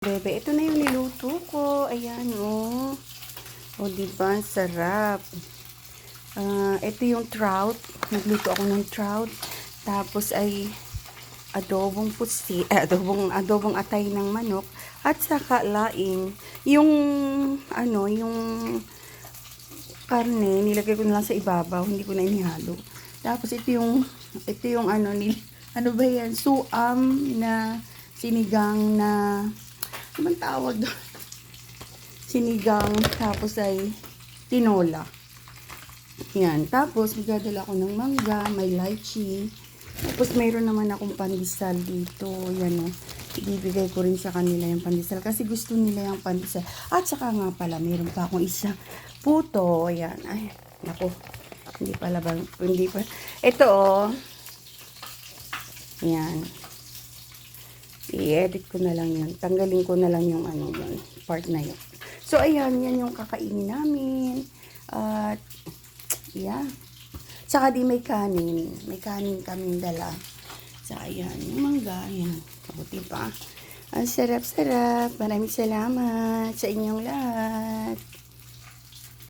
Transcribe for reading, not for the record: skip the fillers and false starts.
Bebe, ito na yung niluto ko. Ayan, oh. O, diba? Ang sarap. Ito yung trout. Nagluto ako ng trout. Tapos ay adobong pusi, adobong atay ng manok. At saka laing. Yung, yung karne, nilagay ko na lang sa ibabaw. Hindi ko na inihalo. Tapos ito yung ano ba yan? Suam na sinigang na, ano bang tawag doon? Sinigang, tapos ay tinola. Yan. Tapos, magdadala ko ng mangga, may lychee. Tapos, mayroon naman akong pandesal dito. Yan o. Ibibigay ko rin sa kanila yung pandesal. Kasi gusto nila yung pandesal. At saka nga pala, mayroon pa akong isang puto. Yan. Ay, naku. Hindi pala ba? Hindi pa. Ito o. Yan. I-edit ko na lang yun. Tanggalin ko na lang yung yun, part na yun. So, ayan, yan yung kakainin namin. At, yeah. Saka di may kanin. May kanin kaming dala. So, ayan, yung mangga, yan. Kabuti pa. Ang sarap-sarap. Maraming salamat sa inyong lahat.